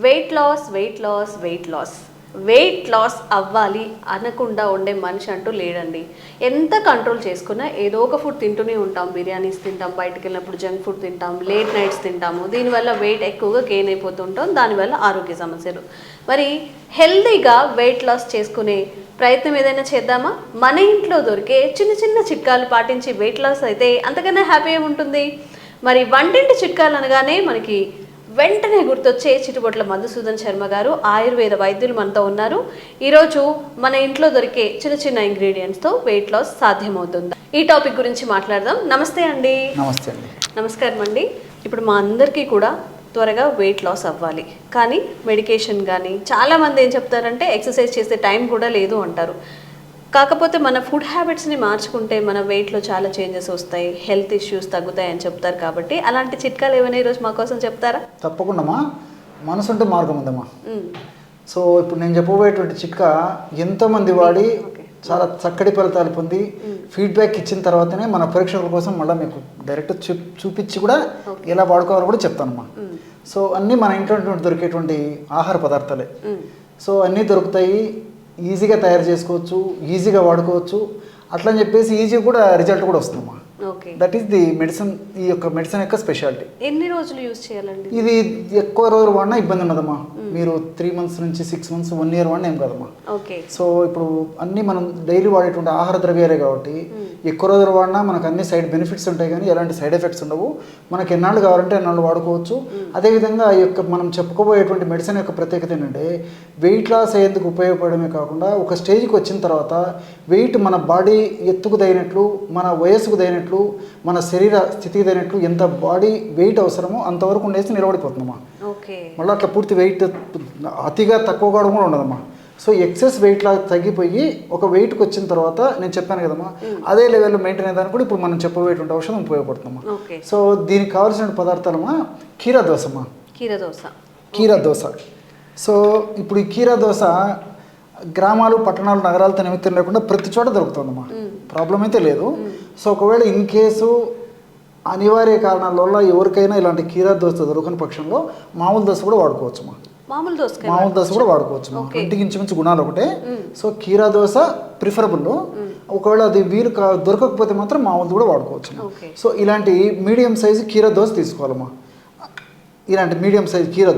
Weight loss అవ్వాలి అనకుండా ఉండే మనిషి అంటూ లేడండి. ఎంత కంట్రోల్ చేసుకున్నా ఏదో ఒక ఫుడ్ తింటూనే ఉంటాం. బిర్యానీస్ తింటాం, బయటకు వెళ్ళినప్పుడు జంక్ ఫుడ్ తింటాం, లేట్ నైట్స్ తింటాము. దీనివల్ల వెయిట్ ఎక్కువగా గెయిన్ అయిపోతుంటాం, దానివల్ల ఆరోగ్య సమస్యలు. మరి హెల్తీగా వెయిట్ లాస్ చేసుకునే ప్రయత్నం ఏదైనా చేద్దామా? మన ఇంట్లో దొరికే చిన్న చిన్న చిట్కాలు పాటించి వెయిట్ లాస్ అయితే అంతకన్నా హ్యాపీ ఉంటుంది. మరి వంటింటి చిట్కాలు అనగానే మనకి వెంటనే గుర్తొచ్చే చిట్టుబొట్ల మధుసూదన్ శర్మ గారు ఆయుర్వేద వైద్యులు మనతో ఉన్నారు. ఈరోజు మన ఇంట్లో దొరికే చిన్న చిన్న ఇంగ్రీడియంట్స్తో వెయిట్ లాస్ సాధ్యమవుతుందా, ఈ టాపిక్ గురించి మాట్లాడదాం. నమస్తే అండి. నమస్తే అండి. నమస్కారం అండి. ఇప్పుడు మా అందరికీ కూడా త్వరగా వెయిట్ లాస్ అవ్వాలి, కానీ మెడికేషన్ కానీ చాలామంది ఏం చెప్తారంటే ఎక్సర్సైజ్ చేసే టైం కూడా లేదు అంటారు. కాకపోతే మన ఫుడ్ హ్యాబిట్స్ని మార్చుకుంటే మన వెయిట్లో చాలా చేంజెస్ వస్తాయి, హెల్త్ ఇష్యూస్ తగ్గుతాయి అని చెప్తారు. కాబట్టి అలాంటి చిట్కాలు ఏమైనా ఈరోజు మా కోసం చెప్తారా? తప్పకుండా. మనసు ఉంటే మార్గం ఉందమ్మా. సో ఇప్పుడు నేను చెప్పబోయేటువంటి చిట్కా ఎంతోమంది వాడి చాలా చక్కటి ఫలితాలు పొంది ఫీడ్బ్యాక్ ఇచ్చిన తర్వాతనే మన పరీక్షల కోసం మళ్ళీ మీకు డైరెక్ట్ చూపించి కూడా ఎలా వాడుకోవాలో కూడా చెప్తానమ్మా. సో అన్నీ మన ఇంట్లో దొరికేటువంటి ఆహార పదార్థాలే. సో అన్నీ దొరుకుతాయి, ఈజీగా తయారు చేసుకోవచ్చు, ఈజీగా వాడుకోవచ్చు. అట్లా అని చెప్పేసి ఈజీగా కూడా రిజల్ట్ కూడా వస్తుందమ్మా. That is the medicine. ఈ యొక్క మెడిసిన్ యొక్క స్పెషాలిటీ. ఎన్ని రోజులు యూజ్ చేయాలండి? ఇది ఎక్కువ రోజులు వాడినా ఇబ్బంది ఉండదమ్మా. మీరు 3 months నుంచి 6 months 1 year వాడినా ఏం కాదమ్మా. సో ఇప్పుడు అన్నీ మనం డైలీ వాడేటువంటి ఆహార ద్రవ్యాలే కాబట్టి ఎక్కువ రోజులు వాడినా మనకు అన్ని సైడ్ బెనిఫిట్స్ ఉంటాయి, కానీ ఎలాంటి సైడ్ ఎఫెక్ట్స్ ఉండవు. మనకి ఎన్నాళ్ళు కావాలంటే ఎన్నాళ్ళు వాడుకోవచ్చు. అదేవిధంగా ఈ యొక్క మనం చెప్పుకోబోయేటువంటి మెడిసిన్ యొక్క ప్రత్యేకత ఏంటంటే వెయిట్ లాస్ అయ్యేందుకు ఉపయోగపడమే కాకుండా ఒక స్టేజ్కి వచ్చిన తర్వాత వెయిట్ మన బాడీ ఎత్తుకు తగినట్లు, మన వయస్సుకు తగినట్లు, మన శరీర స్థితికి తగినట్లు ఎంత బాడీ వెయిట్ అవసరమో అంతవరకు ఉండేసి నిలబడిపోతుందమ్మా. మళ్ళీ అట్లా పూర్తి వెయిట్ అతిగా తక్కువ కావడం కూడా ఉండదమ్మా. సో ఎక్సెస్ వెయిట్ లా తగ్గిపోయి ఒక వెయిట్కి వచ్చిన తర్వాత నేను చెప్పాను కదమ్మా, అదే లెవెల్లో మెయింటైన్ అయ్యేదానికి కూడా ఇప్పుడు మనం చెప్పబోయేటువంటి ఔషధం ఉపయోగపడుతుందమ్మా. సో దీనికి కావాల్సిన పదార్థాలమ్మా కీరా దోశమ్మా. కీరా దోశ. సో ఇప్పుడు ఈ కీరా దోశ గ్రామాలు, పట్టణాలు, నగరాలతో నిమిత్తం లేకుండా ప్రతి చోట దొరుకుతుందమ్మా. ప్రాబ్లం అయితే లేదు. సో ఒకవేళ ఇన్ కేసు అనివార్య కారణాల వల్ల ఎవరికైనా ఇలాంటి కీరా దోశ దొరకని పక్షంలో మామూలు దోశ కూడా వాడుకోవచ్చుమా. మామూలు దోశ కూడా వాడుకోవచ్చు. ఇంటికి ఇంచుమించు గుణాలు ఒకటే. సో కీరా దోశ ప్రిఫరబుల్. ఒకవేళ అది వీలు దొరకకపోతే మాత్రం మామూలు కూడా వాడుకోవచ్చు. సో ఇలాంటి మీడియం సైజు కీరా దోశ తీసుకోవాలమ్మా. ఇలాంటి మీడియం సైజు కీరా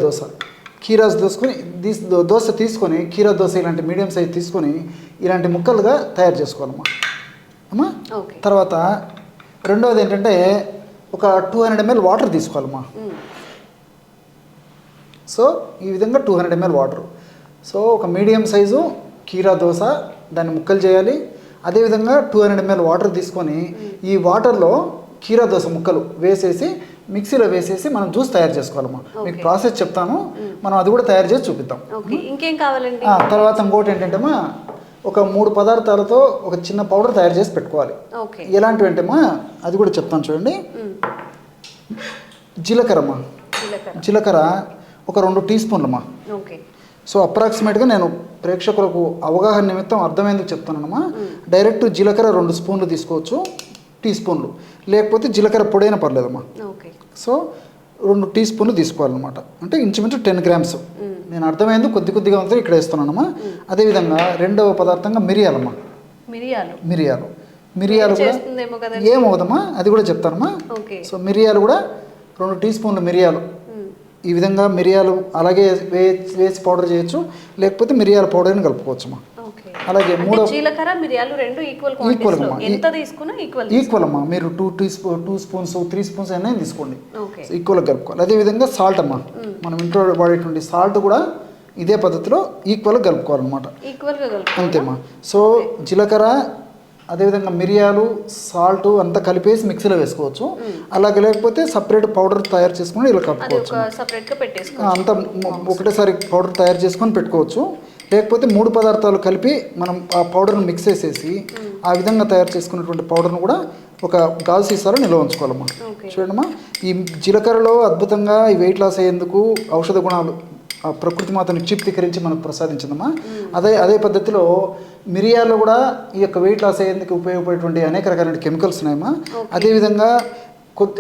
దోశ తీసుకొని కీరా దోశ ఇలాంటి మీడియం సైజ్ తీసుకొని ఇలాంటి ముక్కలుగా తయారు చేసుకోవాలమ్మా అమ్మా. తర్వాత రెండవది ఏంటంటే ఒక 200 ml వాటర్ తీసుకోవాలమ్మా. సో ఈ విధంగా 200 ml వాటర్. సో ఒక మీడియం సైజు కీరా దోశ దాన్ని ముక్కలు చేయాలి. అదేవిధంగా 200 ml వాటర్ తీసుకొని ఈ వాటర్లో కీరా దోశ ముక్కలు వేసేసి మిక్సీలో వేసేసి మనం జ్యూస్ తయారు చేసుకోవాలమ్మా. మీకు ప్రాసెస్ చెప్తాను, మనం అది కూడా తయారు చేసి చూపిద్దాం. ఇంకేం కావాలండి? తర్వాత ఇంకోటి ఏంటంటేమా ఒక 3 పదార్థాలతో ఒక చిన్న పౌడర్ తయారు చేసి పెట్టుకోవాలి. ఎలాంటివి అంటేమా అది కూడా చెప్తాను చూడండి. జీలకర్రమ్మా. జీలకర్ర ఒక 2 teaspoons. సో అప్రాక్సిమేట్గా నేను ప్రేక్షకులకు అవగాహన నిమిత్తం అర్థమైందుకు చెప్తానమ్మా. డైరెక్ట్ జీలకర్ర 2 spoons తీసుకోవచ్చు, teaspoons. లేకపోతే జీలకర్ర పొడైనా పర్లేదమ్మా. సో 2 teaspoons తీసుకోవాలన్నమాట. అంటే ఇంచుమించు 10 grams. నేను అర్థమైంది కొద్దిగా ఉంటుంది ఇక్కడ వేస్తున్నానమ్మా. అదేవిధంగా రెండవ పదార్థంగా మిరియాలమ్మా. మిరియాలు కూడా ఏమవుదమ్మా అది కూడా చెప్తానమ్మా. సో మిరియాలు కూడా 2 teaspoons మిరియాలు. ఈ విధంగా మిరియాలు అలాగే వేసి పౌడర్ చేయొచ్చు, లేకపోతే మిరియాల పౌడర్ని కలుపుకోవచ్చమ్మా. అలాగే జీలకర్ర మిరియాలు 2 ఈక్వల్ అమ్మా. మీరు 2 spoons 3 spoons అయినా తీసుకోండి, ఈక్వల్గా కలుపుకోవాలి. అదేవిధంగా సాల్ట్ అమ్మా, మనం ఇంట్లో వాడేటువంటి సాల్ట్ కూడా ఇదే పద్ధతిలో ఈక్వల్గా కలుపుకోవాలన్నమాట. అంతేమ్మా. సో జీలకర్ర అదేవిధంగా మిరియాలు సాల్ట్ అంతా కలిపేసి మిక్సీలో వేసుకోవచ్చు. అలాగే లేకపోతే సపరేట్ పౌడర్ తయారు చేసుకుని ఇలా కలుపుకోవచ్చు. అంతా ఒకటేసారి పౌడర్ తయారు చేసుకొని పెట్టుకోవచ్చు. లేకపోతే 3 పదార్థాలు కలిపి మనం ఆ పౌడర్ని మిక్స్ చేసేసి ఆ విధంగా తయారు చేసుకున్నటువంటి పౌడర్ను కూడా ఒక గాజు సీసాలో నిల్వ ఉంచుకోవాలమ్మా. చూడమ్మా, ఈ జీలకర్రలో అద్భుతంగా ఈ వెయిట్ లాస్ అయ్యేందుకు ఔషధ గుణాలు ఆ ప్రకృతి మాత నిక్షిప్తీకరించి మనకు ప్రసాదించిందమ్మా. అదే పద్ధతిలో మిరియాల్లో కూడా ఈ యొక్క వెయిట్ లాస్ అయ్యేందుకు ఉపయోగపడేటువంటి అనేక రకాలైన కెమికల్స్ ఉన్నాయమ్మా. అదేవిధంగా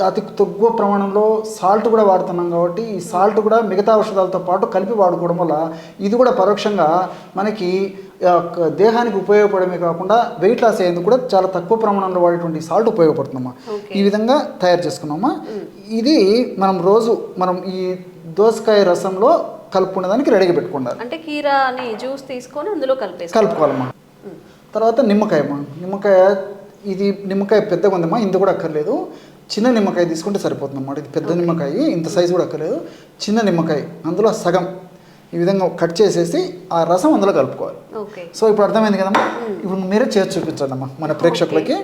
అతి తక్కువ ప్రమాణంలో సాల్ట్ కూడా వాడుతున్నాం కాబట్టి ఈ సాల్ట్ కూడా మిగతా ఔషధాలతో పాటు కలిపి వాడుకోవడం వల్ల ఇది కూడా పరోక్షంగా మనకి దేహానికి ఉపయోగపడమే కాకుండా వెయిట్ లాస్ అయ్యేందుకు కూడా చాలా తక్కువ ప్రమాణంలో వాడేటువంటి సాల్ట్ ఉపయోగపడుతుందమ్మా. ఈ విధంగా తయారు చేసుకున్నామా. ఇది మనం ఈ దోసకాయ రసంలో కలుపుకునేదానికి రెడీగా పెట్టుకుంటారు. అంటే కీరాని జ్యూస్ తీసుకొని అందులో కలుపుకోవాలమ్మా. తర్వాత నిమ్మకాయ పెద్దగా ఉందమ్మా, ఇంత కూడా అక్కర్లేదు. చిన్న నిమ్మకాయ తీసుకుంటే సరిపోతుందన్నమాట. ఇది పెద్ద నిమ్మకాయ, ఇంత సైజు కూడా అక్కర్లేదు. చిన్న నిమ్మకాయ అందులో సగం ఈ విధంగా కట్ చేసేసి ఆ రసం అందులో కలుపుకోవాలి. సో ఇప్పుడు అర్థమైంది కదమ్మా. ఇప్పుడు మీరే చేసి చూపించండి అమ్మా మన ప్రేక్షకులకి.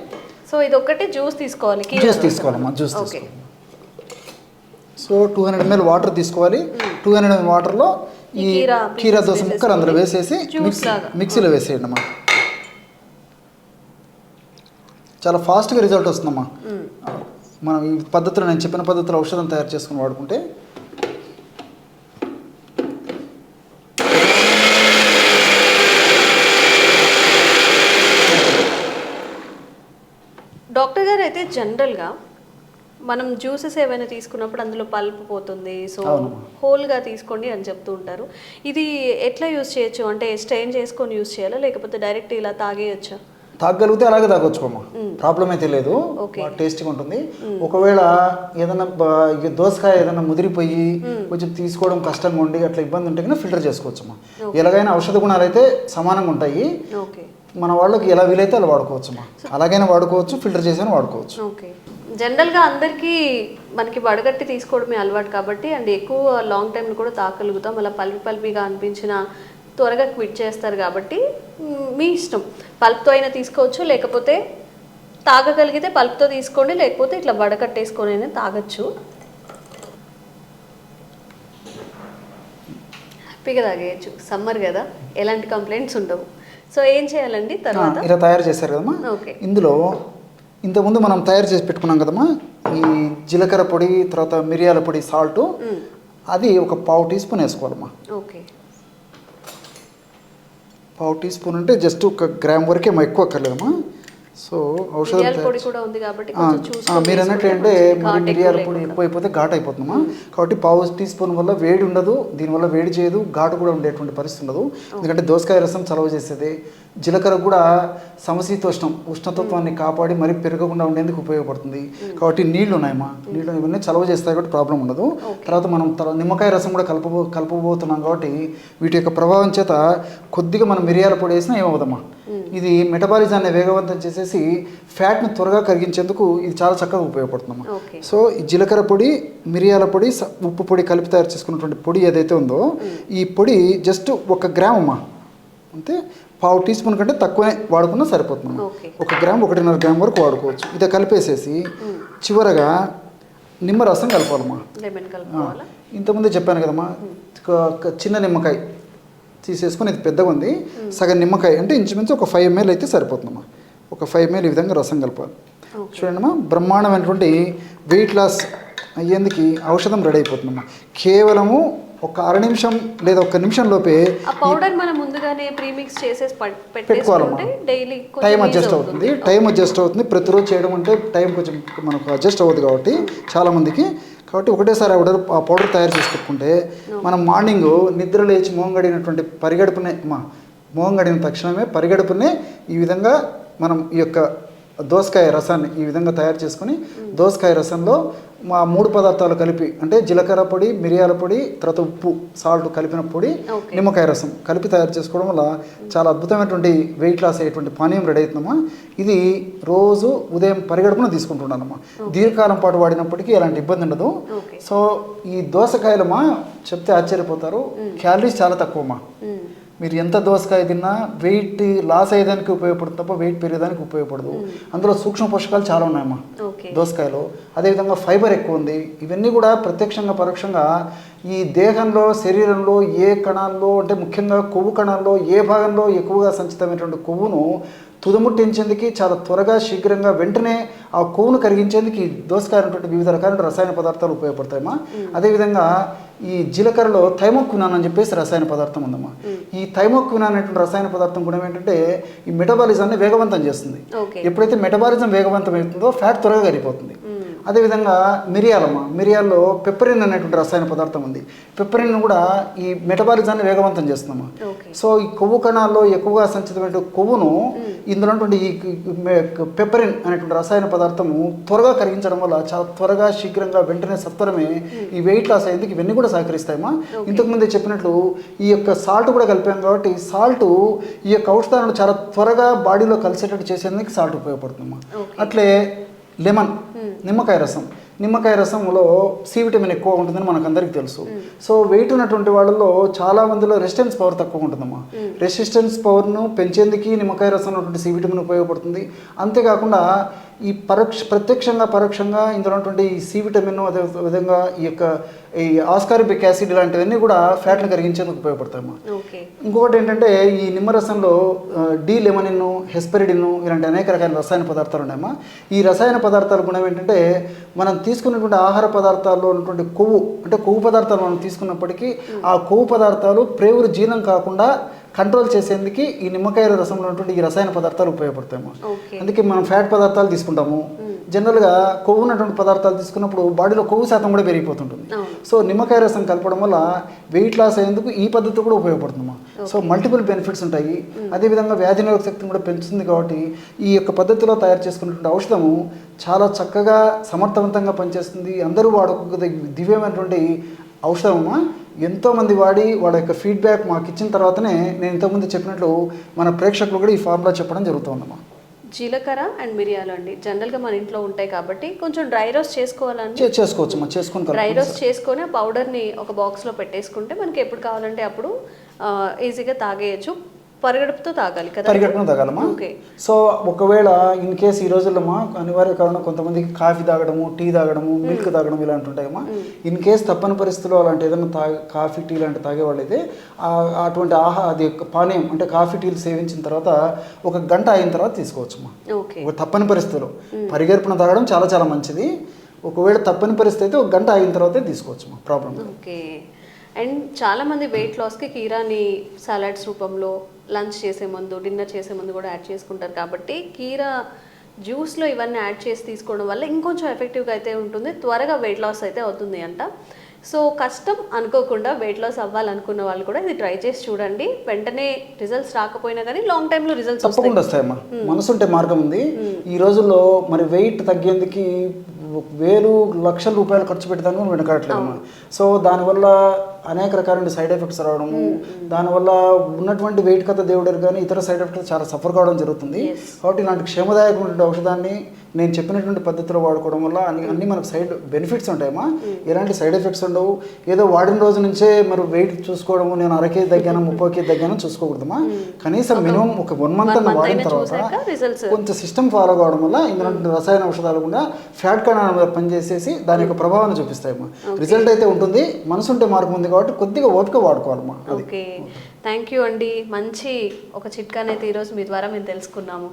సో ఇది ఒకటి జ్యూస్ తీసుకోవాలమ్మా. జ్యూస్ తీసుకోవాలి. సో 200 ml వాటర్ తీసుకోవాలి. 200 ml వాటర్లో ఈ కీరా దోస ముక్కలు అందులో వేసేసి మిక్సీలో వేసేయండి అమ్మా. చాలా ఫాస్ట్గా రిజల్ట్ వస్తుందమ్మా. మనం ఈ పద్ధతిలో నేను చెప్పిన పద్ధతిలో ఔషధం తయారు చేసుకుని వాడుకుంటే. డాక్టర్ గారు అయితే జనరల్గా మనం జ్యూసెస్ ఏమైనా తీసుకున్నప్పుడు అందులో పల్ప్ పోతుంది, సో హోల్గా తీసుకోండి అని చెప్తూ ఉంటారు. ఇది ఎట్లా యూస్ చేయొచ్చు? అంటే స్ట్రెయిన్ చేసుకొని యూస్ చేయాలా లేకపోతే డైరెక్ట్ ఇలా తాగేయచ్చా? తాగలిగితే అలాగే తాగొచ్చుకోమ్మా, ప్రాబ్లం అయితే లేదు, టేస్టీగా ఉంటుంది. ఒకవేళ ఏదైనా దోసకాయ ఏదైనా ముదిరిపోయి కొంచెం తీసుకోవడం కష్టంగా ఉండి అట్లా ఇబ్బంది ఉంటే కన్నా ఫిల్టర్ చేసుకోవచ్చమ్మా. ఎలాగైనా ఔషధ గుణాలు అయితే సమానంగా ఉంటాయి. మన వాళ్ళకి ఎలా వీలైతే అలా వాడుకోవచ్చమ్మా. అలాగైనా వాడుకోవచ్చు, ఫిల్టర్ చేసి వాడుకోవచ్చు. ఓకే. జనరల్గా అందరికీ మనకి వడగట్టి తీసుకోవడమే అలవాటు కాబట్టి అండ్ ఎక్కువ లాంగ్ టైం కూడా తాగలుగుతాం. అలా పల్పిగా అనిపించిన త్వరగా క్విట్ చేస్తారు కాబట్టి మీ ఇష్టం. పల్ప్తో అయినా తీసుకోవచ్చు, లేకపోతే తాగగలిగితే పల్ప్తో తీసుకోండి, లేకపోతే ఇట్లా వడకట్టేసుకొని అయినా తాగొచ్చు. హ్యాపీగా తాగేయచ్చు. సమ్మర్ కదా, ఎలాంటి కంప్లైంట్స్ ఉండవు. సో ఏం చేయాలండి తర్వాత? ఇలా తయారు చేశారు కదమ్మా. ఇందులో ఇంతకుముందు మనం తయారు చేసి పెట్టుకున్నాం కదమ్మా ఈ జీలకర్ర పొడి, తర్వాత మిరియాల పొడి, సాల్ట్, అది ఒక 1/2 టీ స్పూన్ వేసుకోవాలమ్మా. ఓకే. 1/2 టీ స్పూన్ అంటే జస్ట్ 1 గ్రామ్ వరకే, ఎక్కువ అక్కర్లేదమ్మా. సో ఔషధం పొడి కూడా ఉంది కాబట్టి మీరు అన్నట్టు అంటే మరి మిరియాల పొడి ఎక్కువ అయిపోతే ఘాటు అయిపోతుందమ్మా. కాబట్టి 1/2 టీ స్పూన్ వల్ల వేడి ఉండదు, దీనివల్ల వేడి చేయదు, ఘాటు కూడా ఉండేటువంటి పరిస్థితి ఉండదు. ఎందుకంటే దోసకాయ రసం చలవ చేసేది. జీలకర్ర కూడా ఉష్ణతత్వాన్ని కాపాడి మరి పెరగకుండా ఉండేందుకు ఉపయోగపడుతుంది. కాబట్టి నీళ్లు ఉన్నాయమ్మా, నీళ్ళు ఇవన్నీ చలవ చేస్తాయి కాబట్టి ప్రాబ్లం ఉండదు. తర్వాత మనం నిమ్మకాయ రసం కూడా కలపబోతున్నాం కాబట్టి వీటి యొక్క ప్రభావం చేత కొద్దిగా మనం మిరియాల పొడి వేసినా ఏమవుదమ్మా, ఇది మెటబాలిజాన్ని వేగవంతం చేసేసి ఫ్యాట్ని త్వరగా కరిగించేందుకు ఇది చాలా చక్కగా ఉపయోగపడుతుందమ్మా. సో ఈ జీలకర్ర పొడి, మిరియాల పొడి, ఉప్పు పొడి కలిపి తయారు చేసుకున్నటువంటి పొడి ఏదైతే ఉందో ఈ పొడి జస్ట్ 1 గ్రామ్ అమ్మా, అంతే. 1/2 టీ స్పూన్ కంటే తక్కువనే వాడుకున్నా సరిపోతుంది. 1 గ్రామ్ 1.5 గ్రామ్ వరకు వాడుకోవచ్చు. ఇది కలిపేసేసి చివరగా నిమ్మరసం కలపాలమ్మా. ఇంతకుముందే చెప్పాను కదమ్మా, చిన్న నిమ్మకాయ తీసేసుకొని, ఇది పెద్దగా ఉంది, సగం నిమ్మకాయ అంటే ఇంచుమించు 5 ml అయితే సరిపోతుందమ్మా. 5 ml ఈ విధంగా రసం కలపాలి. చూడండమ్మా, బ్రహ్మాండమైనటువంటి వెయిట్ లాస్ అయ్యేందుకు ఔషధం రెడీ అయిపోతుందమ్మా. కేవలము 1 నిమిషం లేదా 1 నిమిషం లోపే పౌడర్ మనం ముందుగానే ప్రీమిక్స్ చేసేసి పెట్టుకోవాలమ్మా. టైం అడ్జస్ట్ అవుతుంది. ప్రతిరోజు చేయడం అంటే టైం కొంచెం మనకు అడ్జస్ట్ అవ్వదు కాబట్టి చాలామందికి. కాబట్టి ఒకటేసారి ఆ పౌడర్ తయారు చేసి పెట్టుకుంటే మనం మార్నింగ్ నిద్ర లేచి మోహం గడిన తక్షణమే పరిగడుపునే ఈ విధంగా మనం ఈ యొక్క దోసకాయ రసాన్ని ఈ విధంగా తయారు చేసుకొని దోసకాయ రసంలో 3 పదార్థాలు కలిపి, అంటే జీలకర్ర పొడి, మిరియాల పొడి, తర్వాత ఉప్పు, సాల్ట్ కలిపిన పొడి, నిమ్మకాయ రసం కలిపి తయారు చేసుకోవడం వల్ల చాలా అద్భుతమైనటువంటి వెయిట్ లాస్ అయ్యేటువంటి పానీయం రెడీ అవుతుందమ్మా. ఇది రోజు ఉదయం పరిగడుపున తీసుకుంటున్నానమ్మా. దీర్ఘకాలం పాటు వాడినప్పటికీ ఎలాంటి ఇబ్బంది ఉండదు. సో ఈ దోసకాయలమ్మా చెప్తే ఆశ్చర్యపోతారు, క్యాలరీస్ చాలా తక్కువమ్మా. మీరు ఎంత దోసకాయ తిన్నా వెయిట్ లాస్ అయ్యేదానికి ఉపయోగపడుతుంది తప్ప వెయిట్ పెరిగేదానికి ఉపయోగపడదు. అందులో సూక్ష్మ పోషకాలు చాలా ఉన్నాయమ్మా దోసకాయలో. అదేవిధంగా ఫైబర్ ఎక్కువ ఉంది. ఇవన్నీ కూడా ప్రత్యక్షంగా పరోక్షంగా ఈ దేహంలో, శరీరంలో ఏ కణాల్లో, అంటే ముఖ్యంగా కొవ్వు కణాల్లో ఏ భాగంలో ఎక్కువగా సంచితమైనటువంటి కొవ్వును తుదముట్టించేందుకు చాలా త్వరగా, శీఘ్రంగా, వెంటనే ఆ కొవ్వును కరిగించేందుకు ఈ దోసకాయ అనేటువంటి వివిధ రకాల రసాయన పదార్థాలు ఉపయోగపడతాయమ్మా. అదేవిధంగా ఈ జీలకర్రలో థైమోక్వినాన్ అని చెప్పేసి రసాయన పదార్థం ఉందమ్మా. ఈ థైమోక్వినాన్ అనేటువంటి రసాయన పదార్థం గుణం ఏంటంటే ఈ మెటబాలిజాన్ని వేగవంతం చేస్తుంది. ఎప్పుడైతే మెటబాలిజం వేగవంతం అవుతుందో ఫ్యాట్ త్వరగా కరిగిపోతుంది. అదేవిధంగా మిరియాల్లో పెప్పరిన్ అనేటువంటి రసాయన పదార్థం ఉంది. పెప్పరిన్ కూడా ఈ మెటబాలిజాన్ని వేగవంతం చేస్తుందమ్మా. సో ఈ కొవ్వు కణాల్లో ఎక్కువగా సంచితమైన కొవ్వును ఇందులో ఉన్నటువంటి ఈ పెప్పరిన్ అనేటువంటి రసాయన పదార్థము త్వరగా కరిగించడం వల్ల చాలా త్వరగా శీఘ్రంగా వెంటనే సత్వరమే ఈ వెయిట్ లాస్ అయ్యేందుకు ఇవన్నీ కూడా సహకరిస్తాయమ్మా. ఇంతకుముందే చెప్పినట్లు ఈ యొక్క సాల్ట్ కూడా కలిపాం కాబట్టి సాల్ట్ ఈ యొక్క ఔషధాలను చాలా త్వరగా బాడీలో కలిసేటట్టు చేసేందుకు సాల్ట్ ఉపయోగపడుతుందమ్మా. అట్లే లెమన్, నిమ్మకాయ రసంలో సి విటమిన్ ఎక్కువ ఉంటుందని మనకు అందరికీ తెలుసు. సో వెయిట్ ఉన్నటువంటి వాళ్ళలో చాలా మందిలో రెసిస్టెన్స్ పవర్ తక్కువ ఉంటుందమ్మా. రెసిస్టెన్స్ పవర్ను పెంచేందుకు నిమ్మకాయ రసం ఉన్నటువంటి సి విటమిన్ ఉపయోగపడుతుంది. అంతేకాకుండా ఈ ప్రత్యక్షంగా పరోక్షంగా ఇందులో ఉన్నటువంటి ఈ సి విటమిన్ అదేవిధంగా ఈ ఆస్కార్బిక్ యాసిడ్ ఇలాంటివన్నీ కూడా ఫ్యాట్ని కరిగించేందుకు ఉపయోగపడతాయమ్మా. ఇంకొకటి ఏంటంటే ఈ నిమ్మరసంలో డి లెమనిన్, హెస్పెరిడిన్ ఇలాంటి అనేక రకాల రసాయన పదార్థాలు ఉన్నాయమ్మా. ఈ రసాయన పదార్థాల గుణం ఏంటంటే మనం తీసుకున్నటువంటి ఆహార పదార్థాల్లో ఉన్నటువంటి కొవ్వు పదార్థాలు మనం తీసుకున్నప్పటికీ ఆ కొవ్వు పదార్థాలు ప్రేవురు జీర్ణం కాకుండా కంట్రోల్ చేసేందుకు ఈ నిమ్మకాయ రసంలో ఉన్నటువంటి ఈ రసాయన పదార్థాలు ఉపయోగపడతాయమ్మా. అందుకే మనం ఫ్యాట్ పదార్థాలు తీసుకుంటాము. జనరల్గా కొవ్వు ఉన్నటువంటి పదార్థాలు తీసుకున్నప్పుడు బాడీలో కొవ్వు శాతం కూడా పెరిగిపోతుంటుంది. సో నిమ్మకాయ రసం కలపడం వల్ల వెయిట్ లాస్ అయ్యేందుకు ఈ పద్ధతి కూడా ఉపయోగపడుతుందమ్మా. సో మల్టిపుల్ బెనిఫిట్స్ ఉంటాయి. అదేవిధంగా వ్యాధి నిరోధక శక్తిని కూడా పెంచుతుంది. కాబట్టి ఈ యొక్క పద్ధతిలో తయారు చేసుకున్నటువంటి ఔషధము చాలా చక్కగా సమర్థవంతంగా పనిచేస్తుంది. అందరూ వాడుకోగల దివ్యమైనటువంటి ఔషధమమ్మా. ఎంతోమంది వాడి వాళ్ళ యొక్క ఫీడ్బ్యాక్ మాకు ఇచ్చిన తర్వాతనే నేను ఇంతకుముందు చెప్పినట్లు మన ప్రేక్షకులు కూడా ఈ ఫార్ములా చెప్పడం జరుగుతుందమ్మా. జీలకర్ర అండ్ మిరియాలు అండి జనరల్గా మన ఇంట్లో ఉంటాయి కాబట్టి కొంచెం డ్రై రోస్ట్ చేసుకోవాలని చేసుకోవచ్చమ్మా. డ్రై రోస్ట్ చేసుకొని ఆ పౌడర్ని ఒక బాక్స్లో పెట్టేసుకుంటే మనకి ఎప్పుడు కావాలంటే అప్పుడు ఈజీగా తాగేయచ్చు. పరిగడుపుతో తాగాలి కదా? పరిగడుపుతో తాగాలమ్మా. సో ఒకవేళ ఇన్ కేసు ఈ రోజుల్లో అనివార్య కారణం కొంతమందికి కాఫీ తాగడము, టీ తాగడము, మిల్క్ తాగడం ఇలాంటి ఉంటాయమ్మా. ఇన్ కేసు తప్పని పరిస్థితుల్లో అలాంటి ఏదైనా కాఫీ టీ లాంటి తాగేవాళ్ళు అయితే అటువంటి అది పానీయం అంటే కాఫీ టీలు సేవించిన తర్వాత 1 గంట అయిన తర్వాత తీసుకోవచ్చమ్మా. తప్పని పరిస్థితుల్లో పరిగడుపున తాగడం చాలా చాలా మంచిది. ఒకవేళ తప్పని పరిస్థితి అయితే 1 గంట అయిన తర్వాతే తీసుకోవచ్చమ్మా. ప్రాబ్లం. అండ్ చాలామంది వెయిట్ లాస్కి కీరాని సలాడ్స్ రూపంలో లంచ్ చేసే ముందు, డిన్నర్ చేసే ముందు కూడా యాడ్ చేసుకుంటారు. కాబట్టి కీరా జ్యూస్లో ఇవన్నీ యాడ్ చేసి తీసుకోవడం వల్ల ఇంకొంచెం ఎఫెక్టివ్గా అయితే ఉంటుంది. త్వరగా వెయిట్ లాస్ అయితే అవుతుంది అంట. సో కష్టం అనుకోకుండా వెయిట్ లాస్ అవ్వాలనుకున్న వాళ్ళు కూడా ఇది ట్రై చేసి చూడండి. వెంటనే రిజల్ట్స్ రాకపోయినా కానీ లాంగ్ టైంలో రిజల్ట్స్ తప్పకుండా వస్తాయమ్మా. మనసుంటే మార్గం ఉంది. ఈ రోజుల్లో మరి వెయిట్ తగ్గేందుకు వేలు లక్షల రూపాయలు ఖర్చు పెట్టడానికి వెనకాడట్లేదు. సో దానివల్ల అనేక రకాల సైడ్ ఎఫెక్ట్స్ రావడము, దానివల్ల ఉన్నటువంటి వెయిట్ కథ దేవుడరు కానీ ఇతర సైడ్ ఎఫెక్ట్స్ చాలా సఫర్ కావడం జరుగుతుంది. కాబట్టి ఇలాంటి క్షేమదాయకమైనటువంటి ఔషధాన్ని నేను చెప్పినటువంటి పద్ధతిలో వాడుకోవడం వల్ల అన్ని మనకు సైడ్ బెనిఫిట్స్ ఉంటాయమ్మా. ఎలాంటి సైడ్ ఎఫెక్ట్స్ ఉండవు. ఏదో వాడిన రోజు నుంచే మరి వెయిట్ చూసుకోవడము, నేను 1 కేజీ తగ్గాను 30 కేజీ తగ్గాను చూసుకోకూడదమ్మా. కనీసం మినిమం ఒక 1 మంత్ అన్న వాడిన తర్వాత కొంచెం సిస్టమ్ ఫాలో కావడం వల్ల ఇందులో రసాయన ఔషధాలు కూడా ఫ్యాట్ కణాల మీద పనిచేసేసి దాని యొక్క ప్రభావాన్ని చూపిస్తాయమ్మా. రిజల్ట్ అయితే ఉంటుంది. మనసు ఉంటే మార్గం ఉంది కాబట్టి కొద్దిగా ఓపిక వాడుకోవాలమ్మా. ఓకే, థ్యాంక్ యూ అండి. మంచి ఒక చిట్కానైతే ఈరోజు మీ ద్వారా మేము తెలుసుకున్నాము.